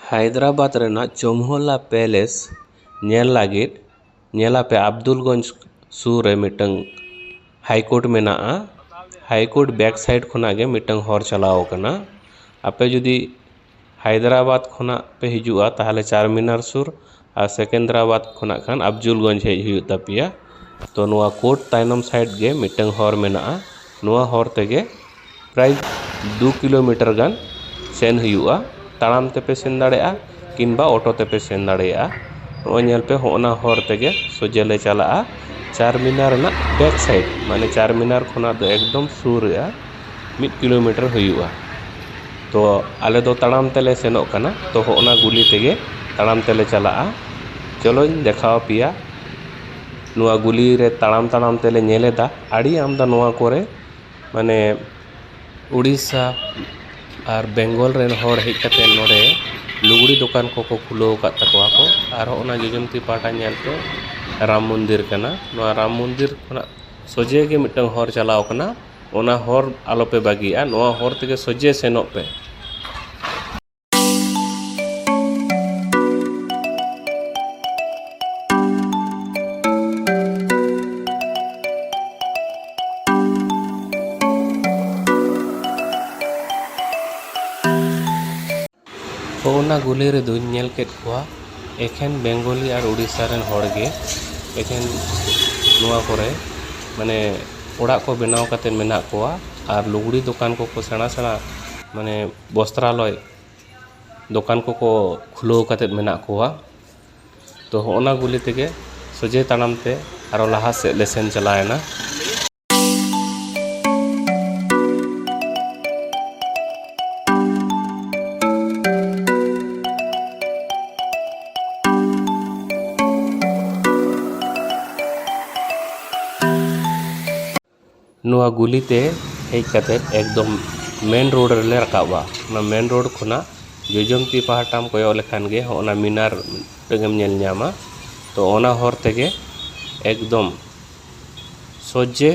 Hyderabad Raina चोमहोला palace nail लागिद नेलापे अब्दुलगंज सूर रे मिटंग high court मेना हाईकोर्ट बैक साइड खुना गे मिटंग हर चलाओ कना आपे जुदी हायद्राबाद खुना पे हिजुआ ताहले चार मीनार सूर और सेकेंद्राबाद खुना खान अब्दुलगंज हेज हुई तपिया तो नुआ कोर्ट ताइनम साइड गे मिटंग हर मेना नुआ हर तेगे प्राय 2 किलोमीटर गान सेन हुआ ताड़ाम तेपे सेन दाड़ेया किंबा ऑटो तेपे सेन दाड़ेया नोल पे होना हर तेगे सोजेले चला चार मीनार ना बैक साइड माने चार मीनार खुना दो एकदम सूर 1 किलोमीटर हुआ तो आले दो ताड़ाम तेले सेनोक कना तो होना गुली तेगे ताड़ाम तेले चला चलो देखाओ पिया नुआ गुली रे ताड़ाम ताड़ाम तेले नेलेदा आड़ी आमदा नुआ कोरे माने उड़ीसा और बेंगल रेन हर हेज कते नोडे लुगड़ी दुकान को खुलो का तकवा को और होना जोजमती पाटा नेलते राम मंदिर कना नुआ राम मंदिर खुना सोजे गे मिटंग हर चलाओ कना ओना हर आलोपे बागिया नुआ हर तेगे सोजे सेनोक पे ओना गुली रे दुन नेल केट कोआ एखेन बेंगली और उड़ीसा रेन हर गे एखेन नुआ करे माने ओड़ा को बनाव काते मेना कोआ और लुगड़ी दुकान को सेना सेना माने वस्त्रालय दुकान को खुलो काते मेना कोआ तो ओना गुली तेगे सोजे तानाम ते आरो लाहा से लेसेन चलाएना नुआ गुली ते हेज कते एकदम मेन रोड रे रकाबा ना मेन रोड खुना जोजमती पहाटाम कोयो लेखान गे होना मीनार टेगम नेल न्यामा तो ओना हर तेगे एकदम सोजे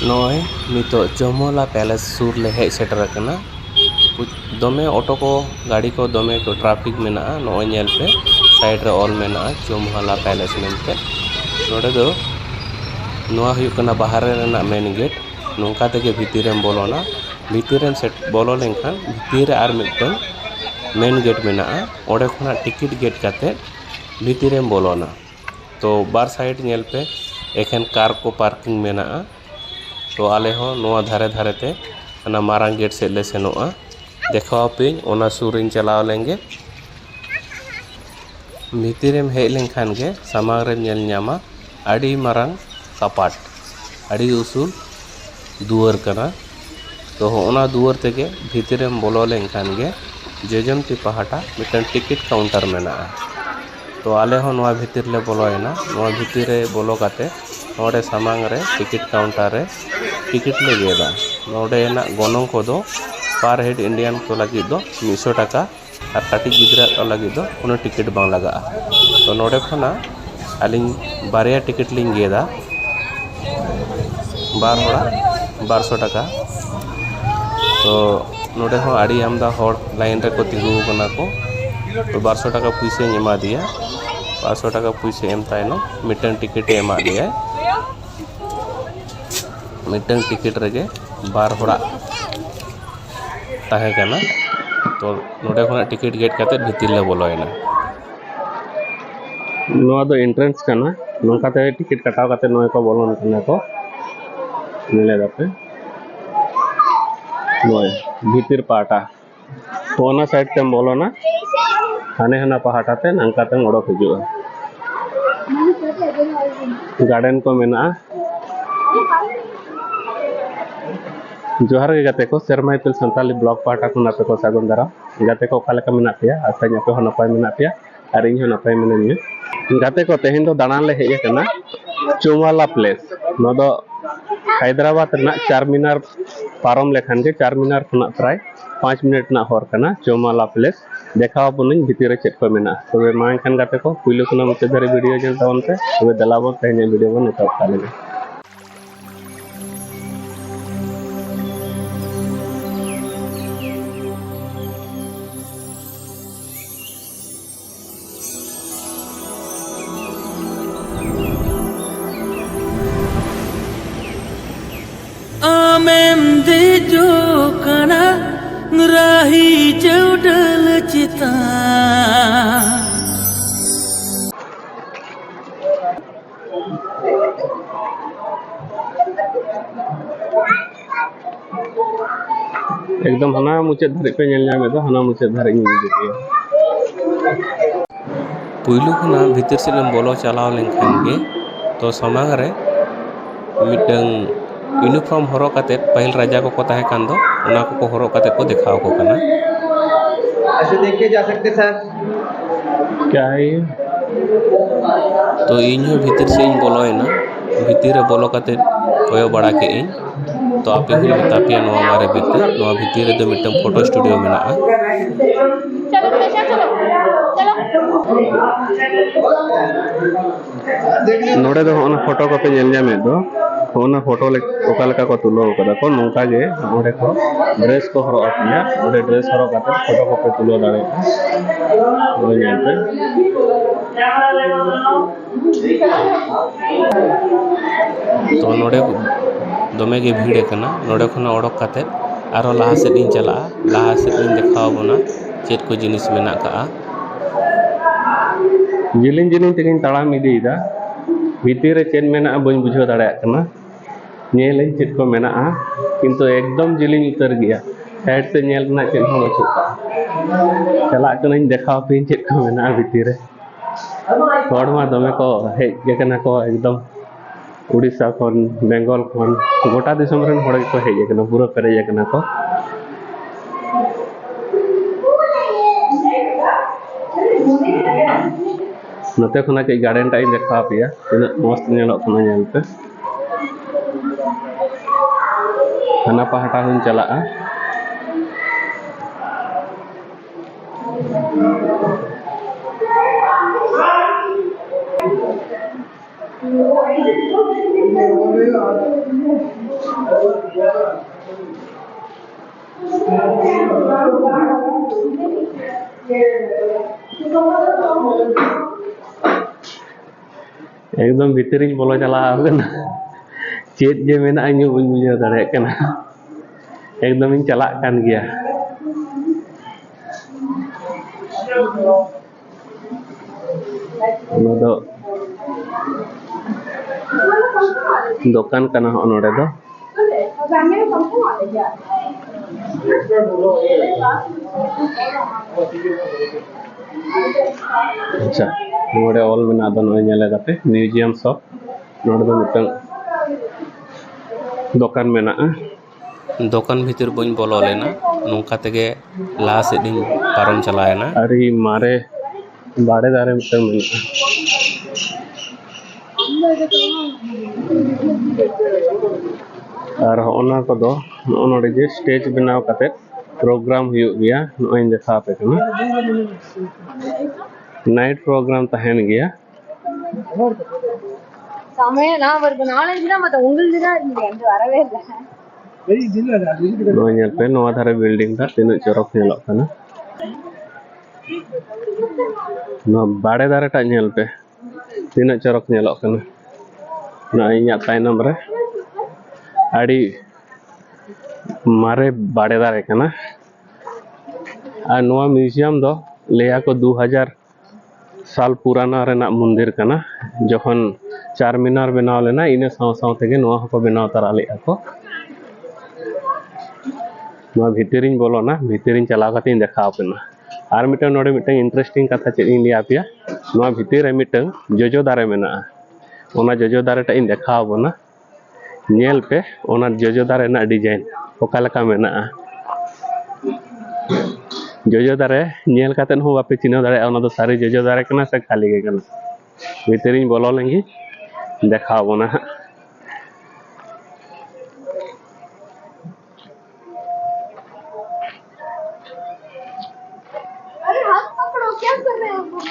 नॉय नितो चोमोला पैलेस सूर ले हेज सेटर कना दमे ऑटो को गाड़ी को दमे को ट्रैफिक मेना नॉय नेल पे साइड रे ऑल मेना चोमोला पैलेस मेनते नोडे दो नोआ हुई कना बाहर रेना मेन गेट नोंका तेगे भीतिरेम बोलोना भीतिरेम सेट बोलो लेनखान भीतिर आर मिटन मेन गेट मेना ओडे खुना टिकट गेट काते भीतिरेम बोलोना तो बार साइड नेल पे एखेन कार को पार्किंग मेना तो आले हो नोआ धारे धारे ते ना मारांग गेट से ले सेनोआ देखाओ पिन ओना सूरिन चलाओ लेंगे भीतिरेम हेज लेनखान गे सामांग रे नेल न्यामा आड़ी मारांग कपाट आड़ी उसूल दुआर कना तो ओना दुआर तेगे भीतिरेम बोलो लेनखान गे जोजमती पहाटा मिटन टिकट काउंटर मेना तो आले हो नोआ भीतिर ले बोलोयना नोआ भीतिर रे बोलो काते नोडे सामांग रे टिकट काउंटर रे टिकट ले गेदा नोडे ना गोनों को दो पर हेड इंडियन को लगी दो 100 टाका और काटी गिद्रा को लगी दो कोनो टिकट बांग लगा तो नोडे खना आलिंग बारिया टिकट लिंग गेदा बार होड़ा 1200 टाका तो नोडे हो आड़ी आमदा हर लाइन रे को तिगु कना को तो 1200 टाका पैसे एमा दिया 1200 टाका पैसे एम ताइनो मिटन टिकट एमा दिया मिटन टिकट रेगे बार होड़ा ताहे कना तो नोडे खुना टिकट गेट काते भीतिर ले बोलोयना नोआ दो एंट्रेंस कना नोकाते टिकट कटाव काते नोय को बोलोन कना को नेले दापे नोय भीतिर पाटा कोना साइड ते बोलोना हाने हना पहाटाते नंकाते ओडोक हिजुआ गार्डन को मेना जोहार गे गाते को सेरमा इपिल संताली ब्लॉक पाटा को नापे को सागुन दारा गाते को काले का मेना पिया आसा न्यापे हो नपाय मेना पिया और इन हो नपाय मेना गाते को तेहिन दो दाणान ले हेज कना चोमोला प्लेस नो दो हैदराबाद रना चार मीनार पारम लेखान के चार मीनार खुना प्राय 5 मिनट ना हर कना चौमाला प्लेस देखा बनुन भितर चेक को मेना तबे मा खान गाते को पुइलो खुना मुचे धरे वीडियो जन तावनते तबे दलाबो तेने वीडियो बन उतार ताले Amem de jokana ngerahi jodel cita एकदम हना मुचे धरे पे नेल जामे तो हना मुचे धरे इन दिते पुइलो खुना भीतर से लम बोलो चलाव लेनखान गे तो समाग रे मिटंग यूनिफॉर्म हरो काते पहल राजा को कोता है कांदो उना को हरो काते को दिखाओ को कना ऐसे देखे जा सकते सर क्या है ये तो इन्हों भीतर से इन बोलो है ना भीतर रे बोलो काते कोयो बड़ा के इन तो आपे हुई बता पिया नवा बारे भीतर नवा भीतर रे दो मिटंग फोटो स्टूडियो में ना चलो पेशा चलो नोड़े दो ओना फोटो कॉपी नेल जामे दो ओना फोटो ले ओकालका को तुलो कदा को नोंका गे नोड़े को ड्रेस को हरो आपिया नोड़े ड्रेस हरो काते फोटो कॉपी तुलो दाड़े ओय नेलते तो नोड़े दमे गे भीड़ कना नोड़े खना ओडक काते आरो लाहा से दिन चला लाहा से दिन देखाव बना चेत को जिनिस मेना का जिलिन जिलिन तेगिन ताड़ाम इदीदा भीतर रे चेन मेना बन बुझो दाड़ा कना नेल चेत को मेना किंतु एकदम जिलिन उतर गया साइड से नेल ना चेन हो बचुका चला कनाइन देखाव पे चेत को मेना भीतर रे हड़ मा दमे को हेज गे कना को एकदम उड़ीसा खन बेंगल खन गोटा दिसम रन हड़ को हेज कना पूरा पेरेज कना को नते खुना के गार्डन टाइम देखा पिया तिना मस्त नेलो खुना नेल पे हना पहाटा हुन चला एकदम भीतरिन बोलो चला चेत जे मेना इन बुझे दाड़े कना एकदम इन चला कान गया दो दुकान कना नोड़े दो अच्छा नोड़े ऑल में नादन नेले दाते म्यूजियम शॉप नोड़े दो मिटन दुकान मेना दुकान भीतर बन बोलो लेना नोंका तेगे लाहा से दिन पारम चलायना अरे मारे बाड़े दारे मिटन मेना और ओना को दो नोड़े जे स्टेज बनाव काते प्रोग्राम हुई गया नोइन देखा पे कना नाइट प्रोग्राम तहन गया समय ना वर्ग नाले दिन मत उंगल दिन ಎಂದು வரவே இல்ல வெரி இல்லடா नोइन पे नोवा धारे बिल्डिंग दा तिनु चरक नेलो कना नो बाड़े दारे टा नेल पे तिनु चरक नेलो कना ना इया ताइनम रे आड़ी मारे बाड़े दारे कना आ नोवा म्यूजियम दो लेया को 2000 साल पुराना रेना मंदिर कना जखन चार मीनार बनाव लेना इने साव साव तेगे नोवा को बनाव तारा लेया को नोवा भीतरिन बोलो ना भीतरिन चलाव काते देखा पेना आर मिटन नोडे मिटन इंटरेस्टिंग कथा चे इन लिया पिया नोवा भीतर रे मिटन जोजो दारे मेना ओना जोजो दारे टा इन देखा बना नेल पे ओना जोजो दारे ना डिजाइन ओकालका मेना जोजो दारे नेल काते हो बापे चिनो दारे ओना दो सारी जोजो दारे कना से खाली गे कना भीतरिन बोलो लेंगी देखा बना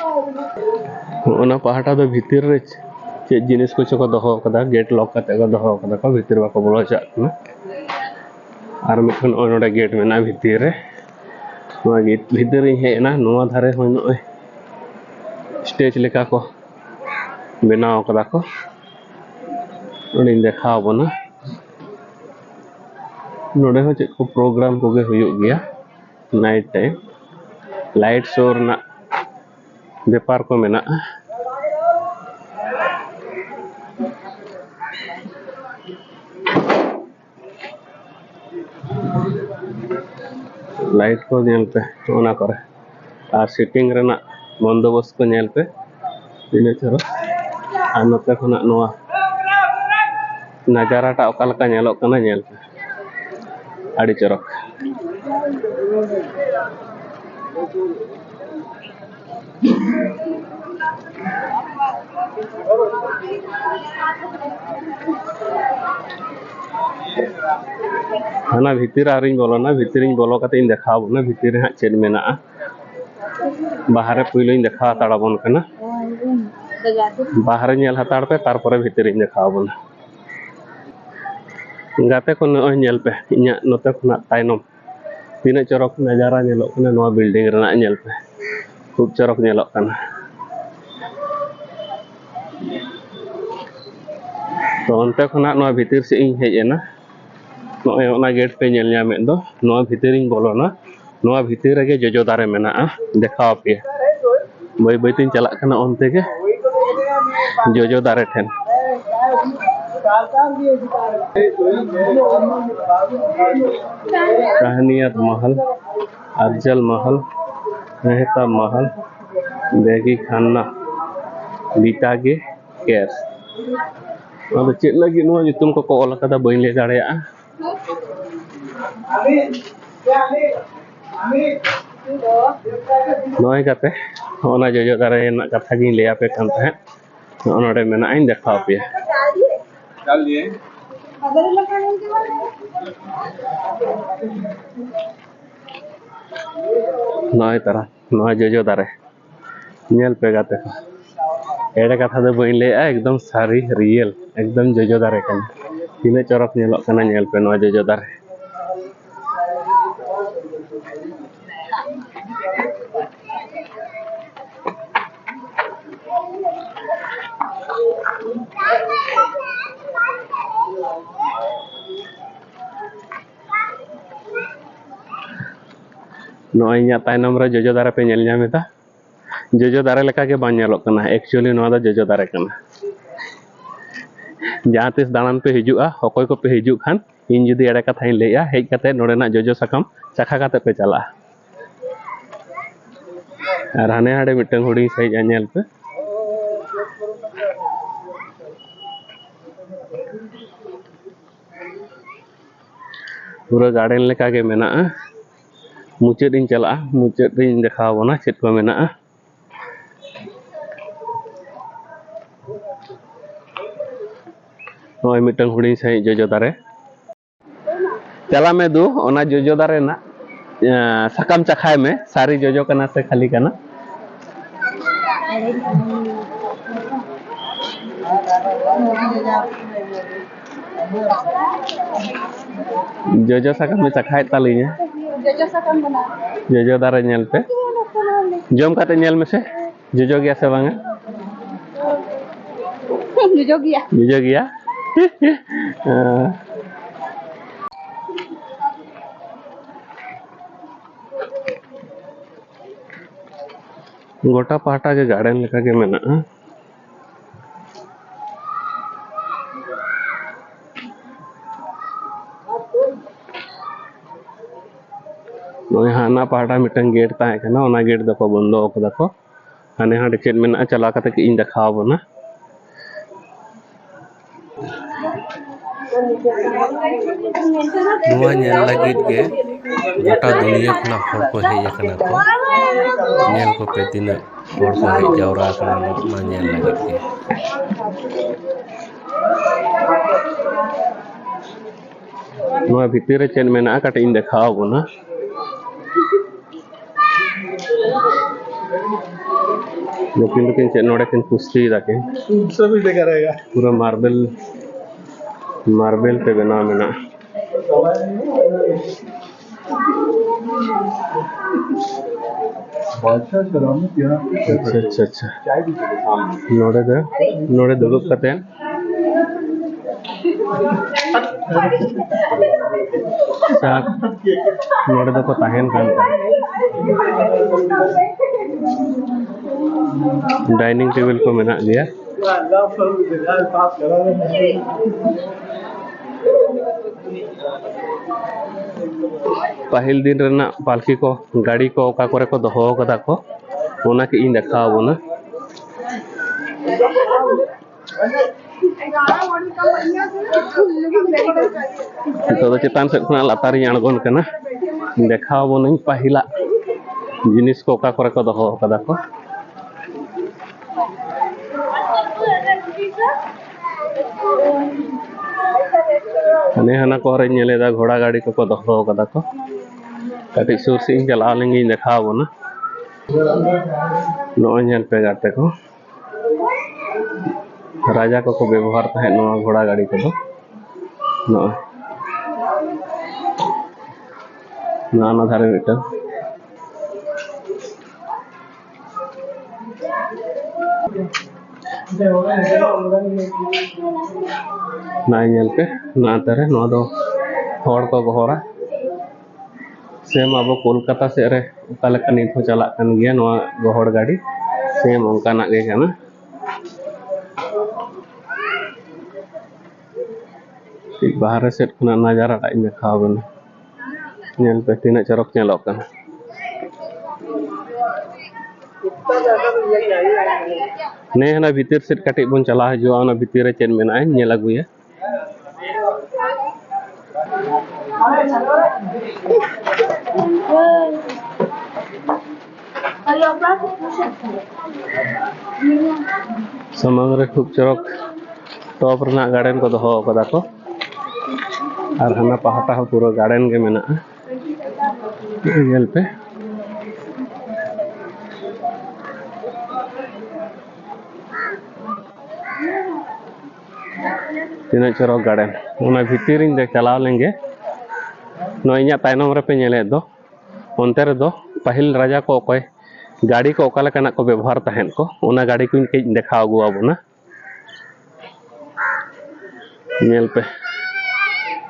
ओना पहाटा दो भीतर रे चे जिनिस कुछ को दोहो कदा गेट लॉक करते को दोहो कदा को भीतर बाको बोलो चाकना आर मिठन ओनोडे गेट मेना भीतर रे नोआ गेट भीतर ही है ना नोआ धारे होय नो स्टेज लेका को बनाव कदा को ओनी देखाव बना नोडे हो चेक को प्रोग्राम को गे हुयुग गया नाइट टाइम लाइट शो ना व्यापार को मेना लाइट को नेल पे ओना करे आर सिटिंग रेना बंदोबस्त को नेल पे दिने चरो आर नते खना नोआ नजारा टा ओका लका नेलो कना नेल पे आड़ी चरक हाना भीतर आरिन बोलोना भीतरिन बोलो कते इन देखाव ना भीतर हा चेद मेना बाहरे पुइलो इन देखा ताड़ा बन कना बाहरे नेल हताड़ पे तारपरे भीतर इन देखाव बना गाते को नय नेल पे इnya नोते खुना ताइनम तीना चरक नजारा नेलो कना नोआ बिल्डिंग रेना नेल पे खूब चरक नेलो कना तो onte khona noa bhitir se ing hej ena noe ona gate pe nyel nyame do noa bhitir ing bolona noa bhitir rege jojo dare mena dekhaw pe bai bai tin chalak kana onte ge jojo dare then कहानियत महल अफजल महल मेहता महल बेगी खाना बीटागे case अब check लगी नुआ जुतुम को all कदा बइन ले दाड़े नय काते ओना जोजो दारे ना कथा गिन ले आपे कान तहे ओनडे मेना इन देखाव पे चल लिए नय तारा नय जोजो दारे नेल पे गाते एडे कथा दो बइन ले एकदम सारी रियल एकदम जोजो दारे कन तीना चरक नेलो कना नेल पे नय जोजो दारे नय इnya ताइनम रे जोजो दारे पे नेल ᱧᱟᱢᱮᱫᱟ जोजो दारे लेका के बां नेलोक कना एक्चुअली नोआ दा जोजो दारे कना जहां तिस दालान पे हिजुआ हकोय को पे हिजु खान इन जुदी एडे कथा इन लेया हेज कते नोडेना जोजो सकम चखा कते पे चला आर हाने हाडे मिटन हुडी सही नेल पे पूरा गार्डन लेका के मेना मुचाद इन चला मुचाद इन देखावना चेत को मेना नय मिटन हुडी सही जोजो दारे चला में दू ओना जोजो दारे ना सकम चखाय में सारी जोजो कना से खाली कना जोजो सकम में चखाय तालिnya जोजो सकम बना जोजो दारे नेल पे जम काते नेल में से जोजो गया से बांगा जोजो गया गोटा पहाटा के गार्डन लेका के मेना नय हाना पहाटा मिटन गेट ताहे कना ओना गेट दको बंदो कदा को हाने हाडे चेद मेना चला कते के इन देखाव बना नुआ नेल लगित के गोटा दुनिया खना हर को हेज कना को नेल को पे दिन हर को हेज जावरा कना नुआ नेल लगित के नुआ भीतर चेन मेना काटे इन देखाव बना लेकिन नोड़े किन कुश्ती दाके सभी देखा रहेगा। पूरा मार्बल पे बना मेना अच्छा नोड़े दुलुप कते नोड़े दो को ताहेन कान डाइनिंग टेबल को मेना गया पहल दिन रना पालकी को गाड़ी को ओका करे को दोहो कदा को ओना के इन देखा बोना तो चितान से खुना लातारी अणगोन कना देखा बोना पहिला जिनिस को ओका करे को दोहो कदा को अने हना को हरे नेलेदा घोड़ा गाड़ी को दोहो कदा को कटी सुर से चला लेंगे देखा बोना नो नेल पे गाते को राजा को व्यवहार तहे नो घोड़ा गाड़ी को दो ना धारे मिटा ना नेल पे ना तारे नो दो हड़ को गोहरा सेम अब कोलकाता से रे उकालेका नित हो चला कन गया नो गोहड़ गाड़ी सेम उनकाना गे काना ठीक बाहर से खुना नजारा टा इन देखा बना नेल पे तीना चरक नेलोक काना ने हना भीतर से कटी बन चला जो ना भीतर रे चेन मेना नेल अगुया समुद्र खूब चरक टॉप रना गार्डन को दोहो कदा को और हना पहाटा हो पूरा गार्डन के मेना नेल पे तीना चरक गार्डन ओना भीतर इन दे चला लेंगे नो इኛ तायनम रे पे नेले दो ओनते रे दो पहिल राजा को कोई गाड़ी को ओका लेकाना को व्यवहार तहन को ओना गाड़ी को इनके देखा अगुआ बोना नेल पे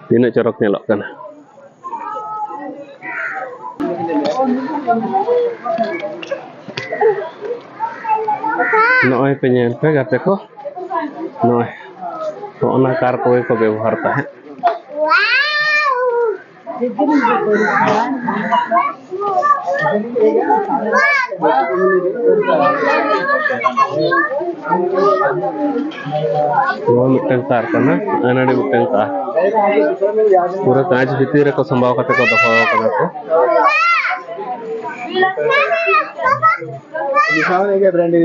तीना चरक नेलोक काना नोय पे नेल पे गाते को नोय तो ओना कार को व्यवहार तहन वो मिटन कार करना अनाडे मिटन कार पूरा कांच भीतर को संभाव करते को दफा करना को दिखाओ क्या ब्रांड है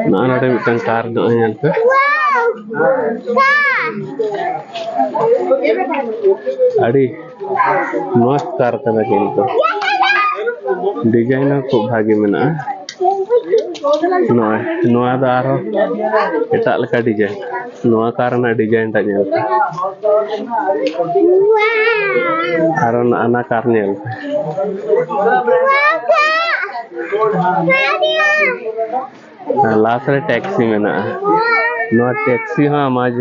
ना अनाडे मिटन कार दो यहाँ पे अड़ी मस्त कार करना किंतु डिजाइन को भागी मेना नोआ दारो एटा लका डिजाइन नोआ कार ना डिजाइन ता नेल आरो ना कार नेल लास्ट रे टैक्सी मेना नोआ टैक्सी हा माज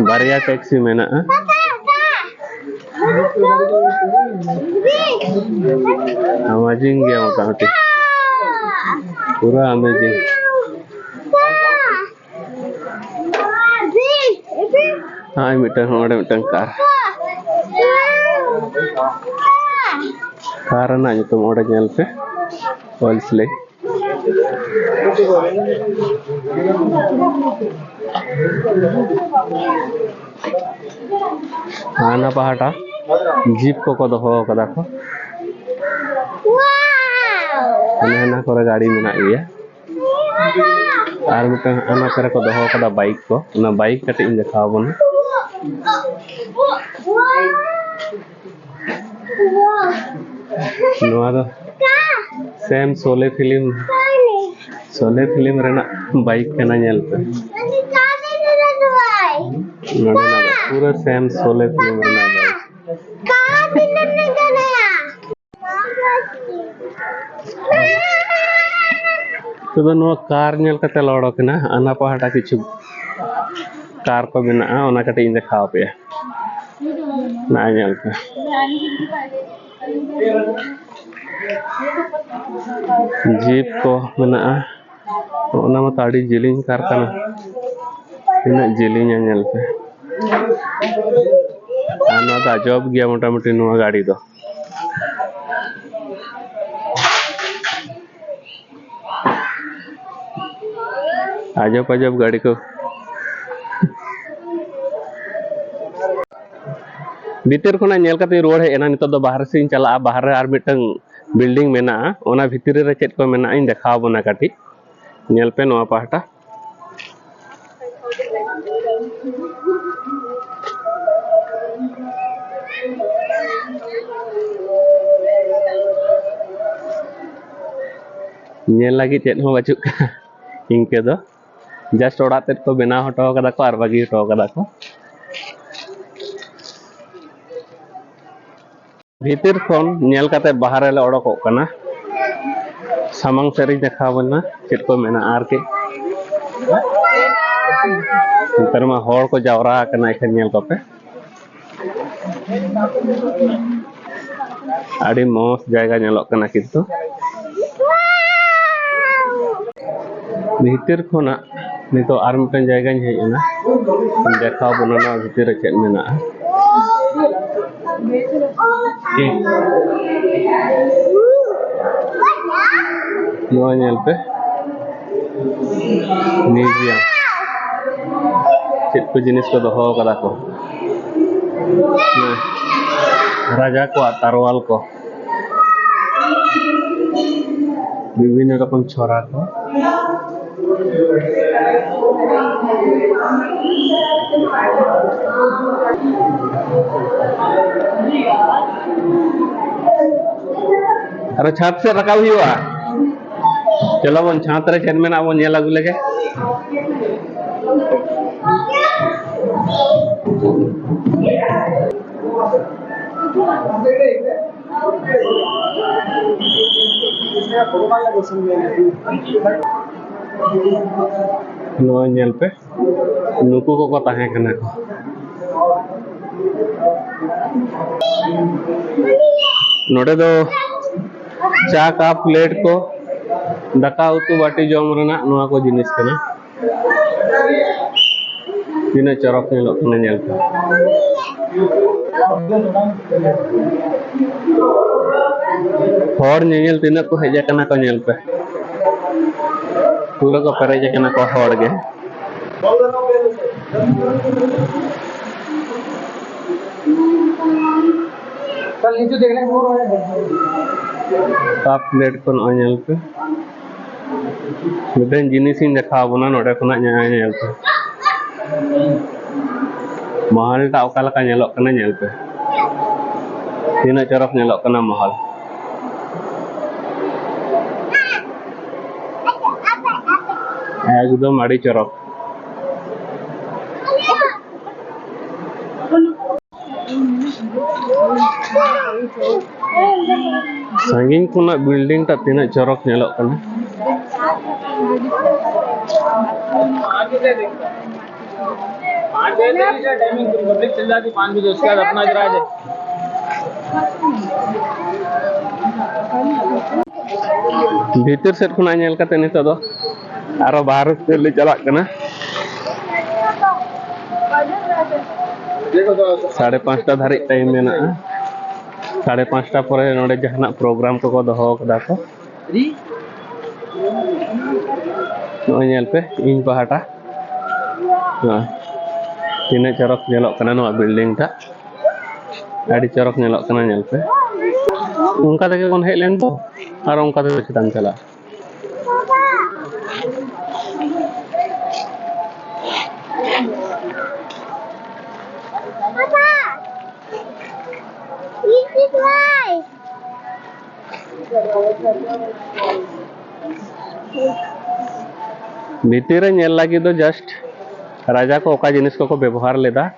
बारिया टैक्सी मेना अमेजिंग गया मोटामोटी पूरा अमेजिंग हाँ मिटन कार ना तो मोड़े नेल पे ऑल्सले आना पहाटा जीप को दोहो कदा को hana kore gadi menak ya. Ar mitang ana kore ko doho kada bike ko, na bike kati in dekhaw bon. Noa do same Sole film rena bike kana nyel pe. Node na pura same Sole film rena bike. तो no car nail कते लड़क ना अना पहाटा किछु car को बिना ओना कटे इन देखाव पे ना नेल पे जीप को बिना ओना म ताड़ी जिलिंग कार kana ina जिलिंग नेल पे ana ta job gya मोटामोटी नो गाड़ी दो अजब गाड़ी को भीतर को नेल कते रोड है एना नितो दो बाहर से चला बाहर आर मिटंग बिल्डिंग मेना ओना भितर रे चेत को मेना इन देखाव बना काटी नेल पे नोआ पाहटा नेल लगी चेत हो बचुक इनके दो जस्ट ओड़ा तेत को बना हटो कदा को आर बागी हटो कदा को भीतर खन नेल काते बाहर ले ओडको कना सामंग सेरी देखा बना चेत को मेना आर के भीतर मा होड़ को जावरा कना एखन नेल को पे आड़ी मस्त जायगा नेलक कना किंतु भीतर खोना नितो आर मिटन जायगा हेज एना देखाव बना भीतर चेत मेना नो नेल पे म्यूजियम चेत को जिनिस को दोहो कदा को राजा को तारवाल को विभिन्न रकम छोरा को अरे छत से रखा हुआ चलो बन छात रे चेन में ना बन नेल अगु लगे नो नेल पे नुकु को ताहे कना को नोडे दो चा का प्लेट को दका उतु बाटी जम रना नोआ को जिनिस कना तिना चरक नेलो कना नेल पे होड़ नेल तिना को हेज कना को नेल पे पूरा को पेरेज कना को होड़ गे कल नीचे देखने को का प्लेट को नेल पे मिटन जिनिस इन देखा बना नोडे खुना नेल पे महल टा ओका लका नेलक कना नेल पे तिना चरक नेलक कना महल एकदम आड़ी चरक संगीन खुना बिल्डिंग टा तिना चरक नेलक कना पब्लिक चल जाती 5 बजे उसके बाद अपना जरा दे भीतर सेट खुना नेल काते नितो दो आरो बाहर से ले चला कना 5:30 धारी टाइम मेना 5:30 परे नोडे जहाना प्रोग्राम को दोहो कदा को नो नेल पे इन पहाटा तीन चरक नेलक कना नो बिल्डिंग टा आड़ी चरक नेलक कना नेल पे उनका तके कोन हेज लेन तो और उनका तो चितान चला भीतर लगी दो जस्ट राजा को ओका जिनिस को व्यवहार लेदा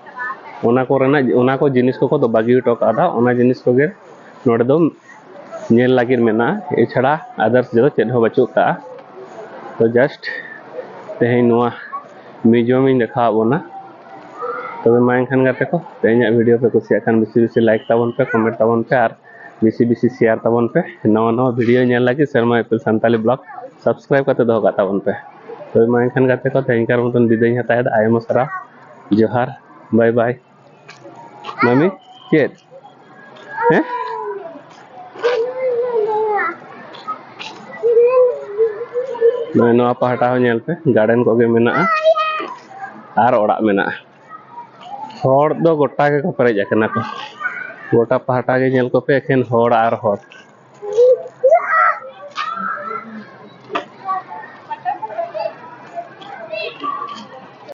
ओना को जिनिस को दो बागी टोकादा ओना जिनिस को गे नोडे दो नेल लगी मेना ए छड़ा अदर्स जो चेद हो बचू का तो जस्ट तेहे नोआ म्यूजियम इन देखा बोना तो मा एनखान गाते को तेहेኛ वीडियो पे कुछ खान बेसी बेसी लाइक ताबन पे कमेंट ताबन पे और बेसी बेसी शेयर ताबन पे नवा नवा वीडियो नेल लगी Sharma Apple Santali blog subscribe करते दो ताबन पे तो मा एनखान गाते को तेहेñकार मतन विदाय हतायद आयमा सारा जोहार बाय बाय मम्मी चेत हैं नवा पहाटा हो नेल पे गार्डन को गे मेना और ओड़ा मेना हर दो गोटा के पेरेज को गोटा पहाटा के नेल को पे एखेन हर और हर